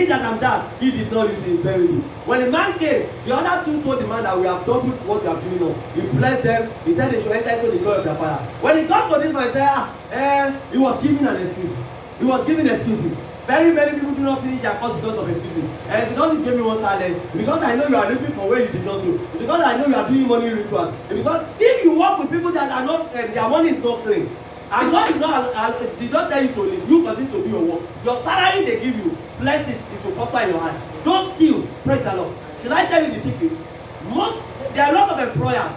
me that I'm that, he did not use it very well. When the man came, the other two told the man that we have doubled what you have given us. He blessed them. He said they should enter into the joy of their father. When he got to this man, he said, he was giving an excuse. He was giving excuses. Very many people do not finish their course because of excuses. And because you gave me one talent, because I know you are looking for where you did not sow, because I know you are doing money rituals, because if you work with people that are not, their money is not clean, and God did not tell you to leave, you continue to do your work. Your salary they give you, bless it, it will prosper in your hand. Don't steal. Praise the Lord. Should I tell you the secret? There are a lot of employers.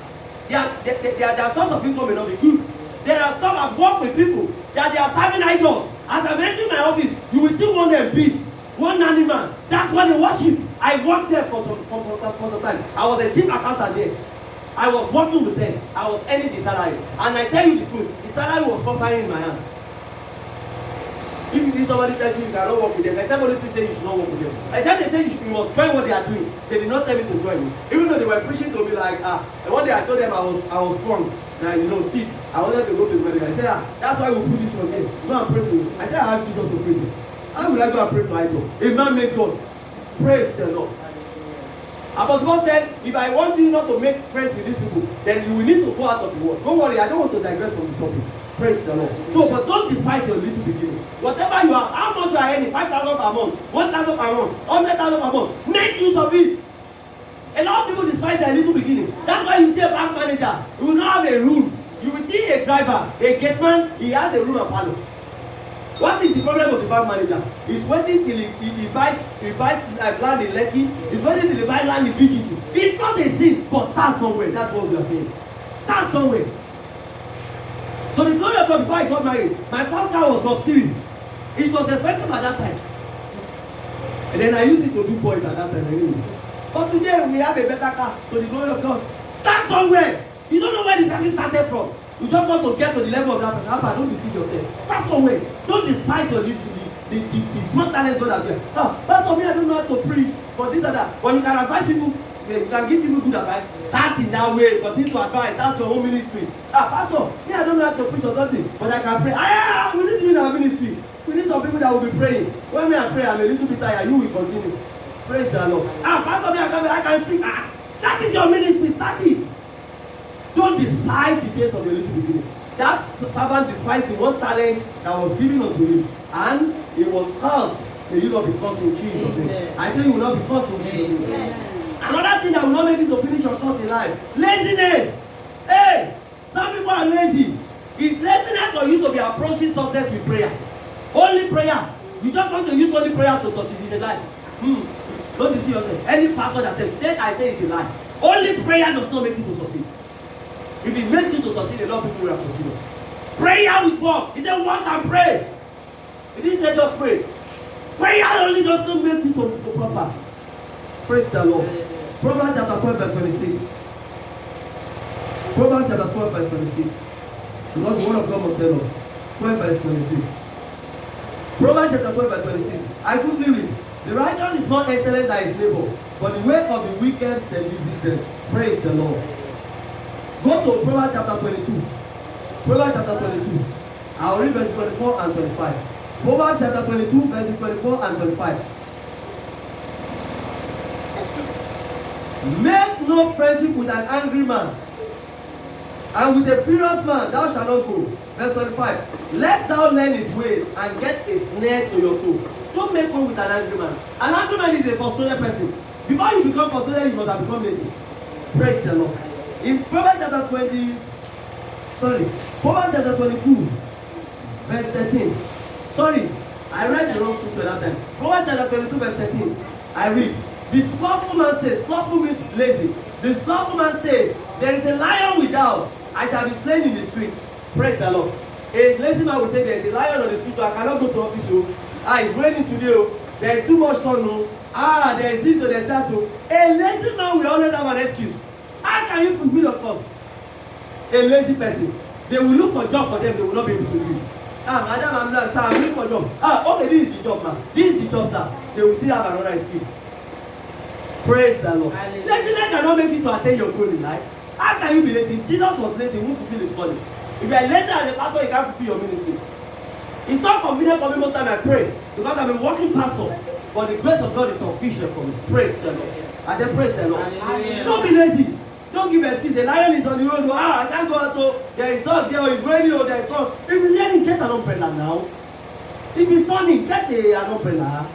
Their source of income may not be good. There are some I've worked with people that they are serving idols. As I'm entering my office, you will see one beast, one animal. That's what they worship. I worked there for some time. I was a chief accountant there. I was working with them. I was earning the salary. And I tell you the truth, the salary was properly in my hand. If somebody tells you you cannot work with them, except Holy Spirit say you should not work with them. Except they say you must join what they are doing. They did not tell me to join me. Even though they were preaching to me like, one day I told them I was strong. And sick. I wanted to go to the medical. I said, that's why we put this one here. Go and pray to him. I said, I have Jesus to pray to. How will I go and pray to idol? A man made God. Praise the Lord. Apostle Paul said, if I want you not to make friends with these people, then you will need to go out of the world. Don't worry, I don't want to digress from the topic. Praise the Lord. So, but don't despise your little beginning. Whatever you are, how much you are earning, 5,000 per month, 1,000 per month, 100,000 per month, make use of it. A lot of people despise their little beginning. That's why you see a bank manager, he will not have a room. You will see a driver, a gateman, he has a room and parlor. What is the problem of the bank manager? He's waiting till he buys land in Lekki. He's waiting till he buys land in VGC. It's not a sin, but start somewhere. That's what we are saying. Start somewhere. So the glory of God, before I got married, my first car was not 3. It was expensive at that time. And then I used it to do boys at that time anyway. But today we have a better car, to the glory of God. Start somewhere. You don't know where the person started from. You just want to get to the level of that person. Don't deceive yourself. Start somewhere. Don't despise your the smart talents God has given. Pastor, me, I don't know how to preach, but this and that. But you can advise people, you can give people good advice. Start in that way. Continue to advise. That's your own ministry. Pastor, me, I don't know how to preach or something, but I can pray. We need you in our ministry. We need some people that will be praying. When me I pray, I'm a little bit tired. You will continue. Praise the Lord. Pastor, me, I can sing. That is your ministry. Start it. Don't despise the days of your little beginning. That servant despised the one talent that was given unto him, and it was cursed. May you not be cursed in Jesus' name. I say you will not be cursed in Jesus' name. Another thing that will not make you to finish your course in life: laziness. Hey, some people are lazy. It's laziness for you to be approaching success with prayer. Only prayer. You just want to use only prayer to succeed. It's a lie. Don't deceive yourself. Any pastor that says I say it's a lie. Only prayer does not make you to succeed. If it makes you to succeed, a lot of people will have succeeded. Prayer with work. He said, watch and pray. He didn't say just pray. Prayer only does not make you to prosper. Praise the Lord. Proverbs chapter 12 verse 26. Proverbs chapter 12 verse 26. Because the word of God must tell us. 12 verse 26. Proverbs chapter 12 verse 26. I quickly read. The righteous is more excellent than his neighbor, but the way of the wicked seduces them. Praise the Lord. Go to Proverbs chapter 22. Proverbs chapter 22. I'll read verses 24 and 25. Proverbs chapter 22, verses 24 and 25. Make no friendship with an angry man, and with a furious man thou shalt not go. Verse 25. Lest thou learn his ways and get a snare to your soul. Don't make one with an angry man. An angry man is a frustrated person. Before you become frustrated, you must have become lazy. Praise the Lord. In Proverbs chapter 22, verse 13. Sorry, I read the wrong scripture that time. Proverbs chapter 22, verse 13. I read. The slothful man says, slothful means lazy. The slothful man says, there is a lion without. I shall be slain in the street. Praise the Lord. A lazy man will say, there is a lion on the street, so I cannot go to office. It's raining today. There is too much sun. There is this or there is that. A lazy man will always have an excuse. How can you fulfill your cause? A lazy person. They will look for a job for them, they will not be able to do it. Madam, I'm not, sir, I'm looking for a job. Okay, this is the job, man. This is the job, sir. They will still have another excuse. Praise the Lord. Laziness cannot make you to attain your goal in life. How can you be lazy? If Jesus was lazy, he won't fulfill his calling. If you are lazy as a pastor, you can't fulfill your ministry. It's not convenient for me most time I pray because I'm a working pastor. but the grace of God is sufficient for me. Praise the Lord. I said, praise the Lord. Hallelujah. Don't be lazy. Don't give excuse. A lion is on the road. I can't go out. There is dog there. It's raining. There is dog. If it's raining, get an umbrella now. If it's sunny, get an umbrella.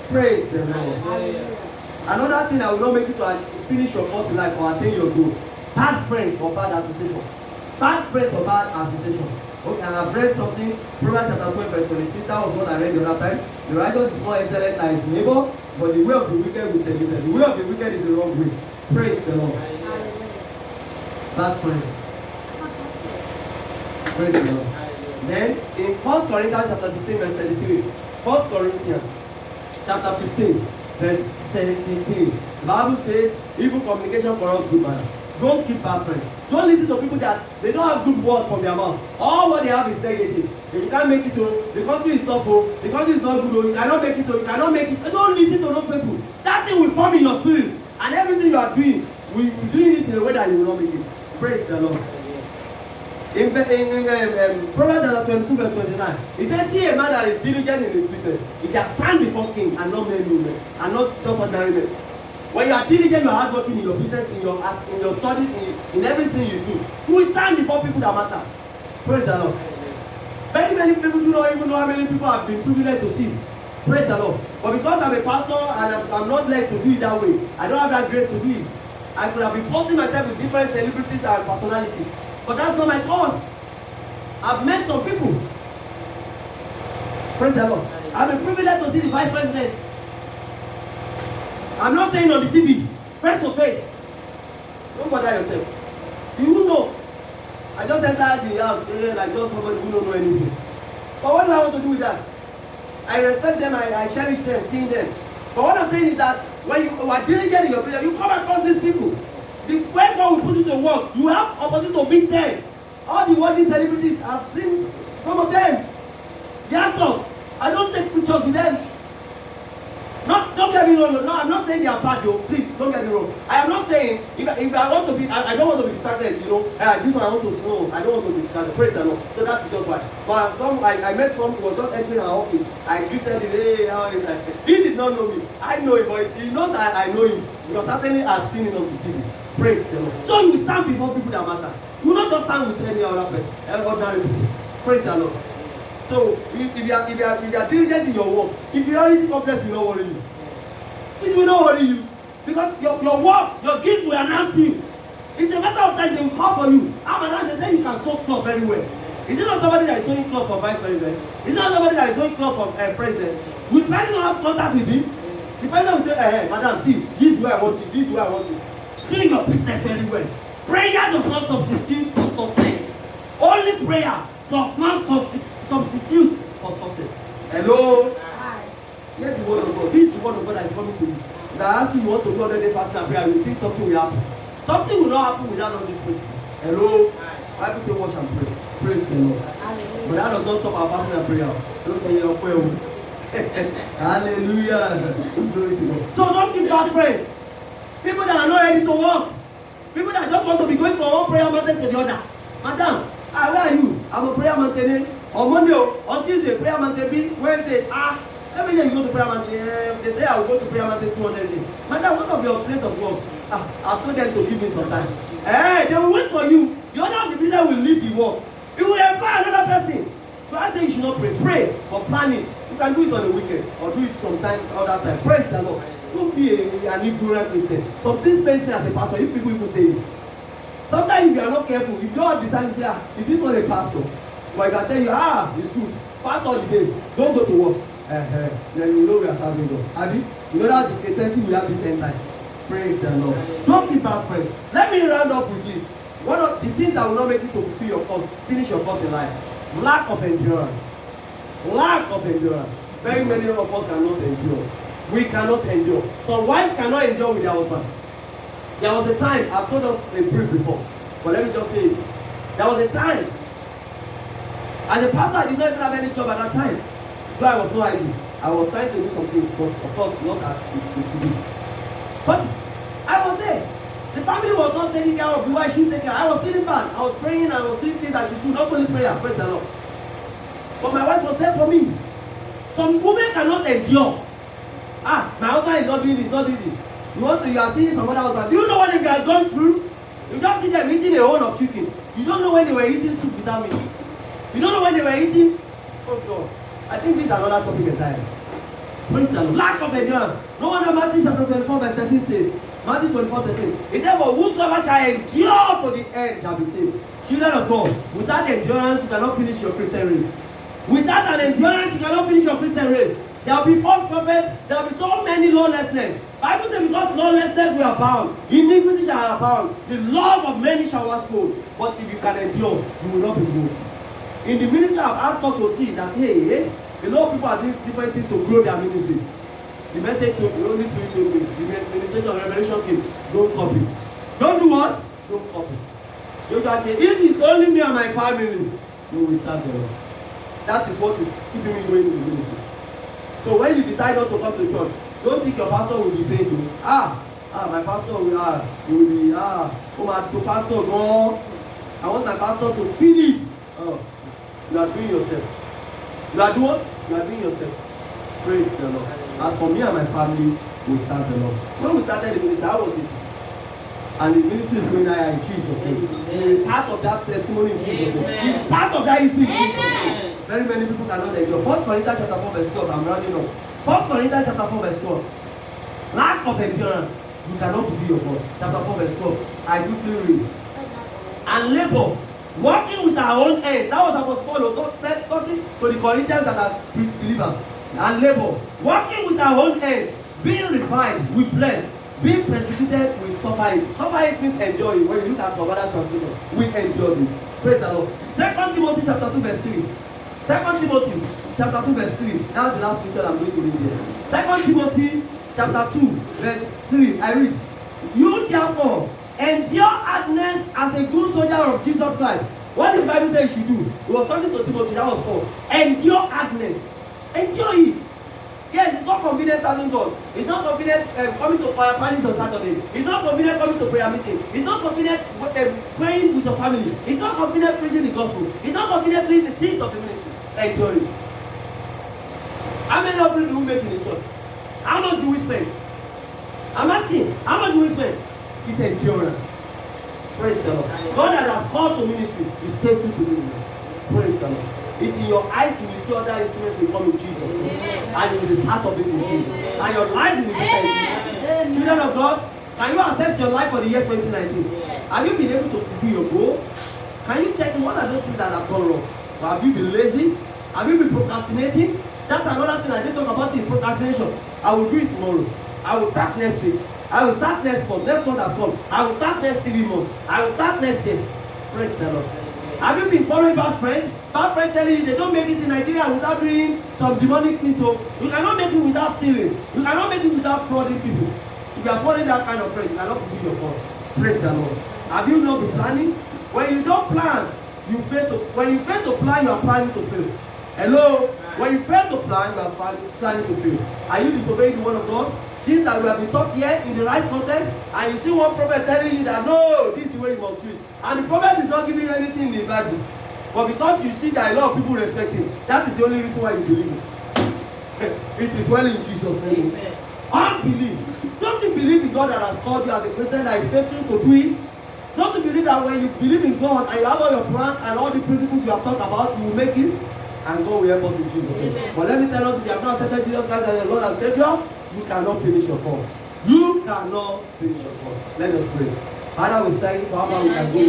Praise the Lord. Hallelujah. Another thing I will not make you to finish your course in life or attain your goal. Bad friends or bad association. Bad friends or bad association. Okay, and I've read something, Proverbs chapter 12, verse 26. That was what I read the other time. The righteous is more excellent than his neighbor, but the way of the wicked will salute them. The way of the wicked is the wrong way. Praise the Lord. Bad friends. Praise the Lord. Then in 1 Corinthians chapter 15, verse 33. 1 Corinthians chapter 15, verse 33. The Bible says, evil communication corrupts good manner. Don't keep bad friends. Don't listen to people that they don't have good word from their mouth. All what they have is negative. If you can't make it to, the country is tough, the country is not good, you cannot make it to, you cannot make it. Don't listen to those people. That thing will form in your spirit. And everything you are doing, will be doing it in a way that you will not make it. Praise the Lord. In Proverbs 22, verse 29, it says, see a man that is diligent in his business, he shall stand before king and not men women, and not just ordinary men. When you are diligent, you are hardworking in your business, in your studies, in everything you do, you will stand before people that matter. Praise the Lord. Very many people do not even know how many people have been privileged to see. Praise the Lord. But because I'm a pastor and I'm not led to do it that way, I don't have that grace to do it. I could have been posting myself with different celebrities and personalities. But that's not my call. I've met some people. Praise the Lord. I've been privileged to see the vice president. I'm not saying on the TV, face to face. Don't bother yourself. You will know. I just entered the house like just somebody who don't know anything. But what do I want to do with that? I respect them, I cherish them, seeing them. But what I'm saying is that when you are diligent in your prayer, you come across these people. When God will put you to work, you have opportunity to meet them. All the worldly celebrities, I've seen some of them. The actors, I don't take pictures with them. Don't get me wrong. No, I'm not saying they are bad, though. Please, don't get me wrong. I am not saying if I want to be, I don't want to be distracted. You know, this one I want to. No, I don't want to be distracted. Praise the Lord. So that's just why. But I met some who was just entering our office. I greeted him. Hey, how is that? He did not know me. I know him, but he knows that I know him because certainly I've seen him on the TV. Praise the Lord. So you stand before people that matter. You will not just stand with any other person, ordinary people. Praise the Lord. So if you are diligent in your work, inferiority complex will not worry you. It will not worry you because your work, your gift will announce you. It's a matter of time they will call for you. They say you can sew cloth very well. Is it not somebody that is sewing cloth for vice president? Is it not somebody that is sewing cloth for president? Will the president have contact with him? The president will say, hey, madam, see, this is where I want it, this is where I want it. Do your business very well. Prayer does not substitute for success. Only prayer does not substitute for success. Hello? Hear the word of God. This is the word of God that is coming to you. If I ask you, you want to do 100-day fasting and prayer, you think something will happen. Something will not happen without all this person. Hello? Bible say watch and pray. Praise the Lord. But that does not stop our fasting and prayer. Don't say your prayer. Hallelujah. Glory to God. So don't keep bad friends. People that are not ready to work. People that just want to be going from one prayer mountain to the other. Madam, where are you? I'm a prayer mountain. On Monday, on Tuesday, prayer mountain B. Wednesday, every day you go to prayer mountain. They say I will go to prayer mountain 200 days. Madam, what of your place of work? I've told them to give me some time. They will wait for you. The other of the leader will leave the work. He will employ another person. So I say you should not pray. Pray for planning. You can do it on the weekend or do it sometime other time. Praise the Lord. Don't be an ignorant Christian. Some things pains me as a pastor if people even say it. Sometimes if you are not careful, if you don't have decided to say, is this one a pastor? But I can tell you, it's good. Fast all the days. Don't go to work. Then you know we are serving God. Abi, you know that's the Christianity we have this end time. Praise the Lord. Don't be bad friends. Let me round up with this. One of the things that will not make you to fulfill your course, finish your course in life, lack of endurance. Lack of endurance. Very many of us cannot endure. We cannot endure. Some wives cannot endure with their husband. There was a time, I've told us a brief before, but let me just say it. There was a time, as a pastor, I did not even have any job at that time. Though I was no idea. I was trying to do something, but of course not as it should be. But I was there. The family was not taking care of me. Why should take care? I was feeling bad. I was praying, I was doing things I should do, not only prayer, praise the Lord. But my wife was there for me. Some women cannot endure. My husband is not doing this, not doing this. You are seeing some other husband. Do you know what they are going through? You just see them eating a whole of chicken. You don't know when they were eating soup without meat. You don't know when they were eating. Oh God. I think this is another topic entirely. Praise the Lord. Lack of endurance. No wonder Matthew chapter 24 verse 13 says, Matthew 24:13. He said, "For whosoever shall endure to the end shall be saved." Children of God, without endurance, you cannot finish your Christian race. Without an endurance, you cannot finish your Christian race. There will be false prophets. There will be so many lawlessness. Bible says, because lawlessness will abound, iniquity shall abound. The love of many shall wax cold. But if you can endure, you will not be moved. In the ministry, I've asked us to see that hey, a lot of people are doing different things to grow their ministry. The message to the Holy Spirit to me, the ministration of revelation came. Don't copy. Don't do what? Don't copy. You just say, if it's only me and my family, you will serve the Lord. That is what is keeping me going in the ministry. So when you decide not to come to church, don't think your pastor will be paying you. My pastor will be to pastor, no. I want my pastor to feed it. You are doing yourself. You are doing what? You are doing yourself. Praise the Lord. As for me and my family, we serve the Lord. When we started the ministry, how was it? And the ministry is going higher in Jesus' name. Part of that testimony in Jesus' name. Part of that history in Jesus' name. Very many people cannot endure. 1 Corinthians chapter 4 verse 12. I'm rounding up. 1 Corinthians chapter 4 verse 12. Lack of endurance. You cannot fulfill your God. Chapter 4 verse 12. I quickly read. And labor, working with our own hands. That was Apostle Paul talking to the Corinthians that are believers. And labor, working with our own hands, being refined, we bless. Being persecuted, we suffer it. Suffer it means enjoy it. When you look at some other translation, we enjoy it. Praise the Lord. 2 Timothy chapter 2 verse 3. 2 Timothy chapter 2 verse 3. That's the last scripture I'm going to read here. 2 Timothy chapter 2 verse 3. I read. You therefore endure hardness as a good soldier of Jesus Christ. What did the Bible say you should do? He was talking to Timothy. That was Paul. Endure hardness. Endure it. Yes, it's not convenient serving God. It's not convenient coming to fire parties on Saturday. It's not convenient coming to prayer meeting. It's not convenient praying with your family. It's not convenient preaching the gospel. It's not convenient doing the things of the ministry. Endure it. How many of you do we make in the church? How much do we spend? I'm asking, how much do we spend? It's endurance. Praise the Lord. God that has called to ministry is faithful to you. Praise the Lord. It's in your eyes you will see other instruments will come in Jesus. And you will be part of it in Jesus. And your life will be better in Jesus. Children of God, can you assess your life for the year 2019? Have you been able to fulfill your goal? Can you check what are those things that have gone wrong? Or have you been lazy? Have you been procrastinating? That's another thing I didn't talk about in procrastination. I will do it tomorrow. I will start next week. I will start next month. Next month has come. I will start next 3 months. I will start next year. Praise the Lord. Have you been following bad friends? Bad friends telling you they don't make it in Nigeria without doing some demonic things. So you cannot make it without stealing. You cannot make it without frauding people. If you are following that kind of friend, you cannot fulfill your cause. Praise the Lord. Have you not been planning? When you don't plan, you fail to. When you fail to plan, you are planning to fail. Hello. When you fail to plan, you are planning to fail. Are you disobeying the word of God? Things that we have been taught here in the right context, and you see one prophet telling you that no, this is the way you must do it. And the prophet is not giving you anything in the Bible. But because you see that a lot of people respect him, that is the only reason why you believe it. It is well in Jesus' name. Unbelief. Don't you believe in God that has called you as a Christian that is faithful to do it? Don't you believe that when you believe in God and you have all your plans and all the principles you have talked about, you will make it? And God will help us in Jesus' name. But let me tell us, if you have not accepted Jesus Christ as the Lord and Savior, you cannot finish your course. You cannot finish your course. Let us pray. Father, we thank you for how far we can go. We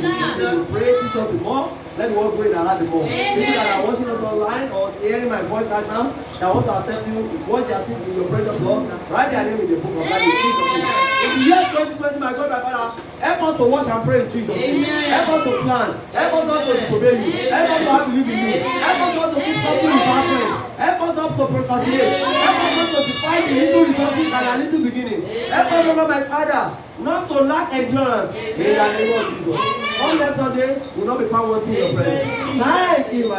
pray, teach us the more. Let the world go in and have the more. People that are watching us online or hearing my voice right now, that want to accept you, watch their sins in your precious blood, write their name in the book of life in Jesus' name. In the year 2020, my God, my Father, help us to watch and pray in Jesus' name. Help us to plan. Help us not to disobey you. Help us not to believe in you. Help us not to keep couple with our friends. Help us not to procrastinate. Help us not to define the little resources and our little beginning. Help us, Lord, my Father, not to lack endurance in the name of Jesus. On that Sunday, will not be found wanting your friend. Thank you.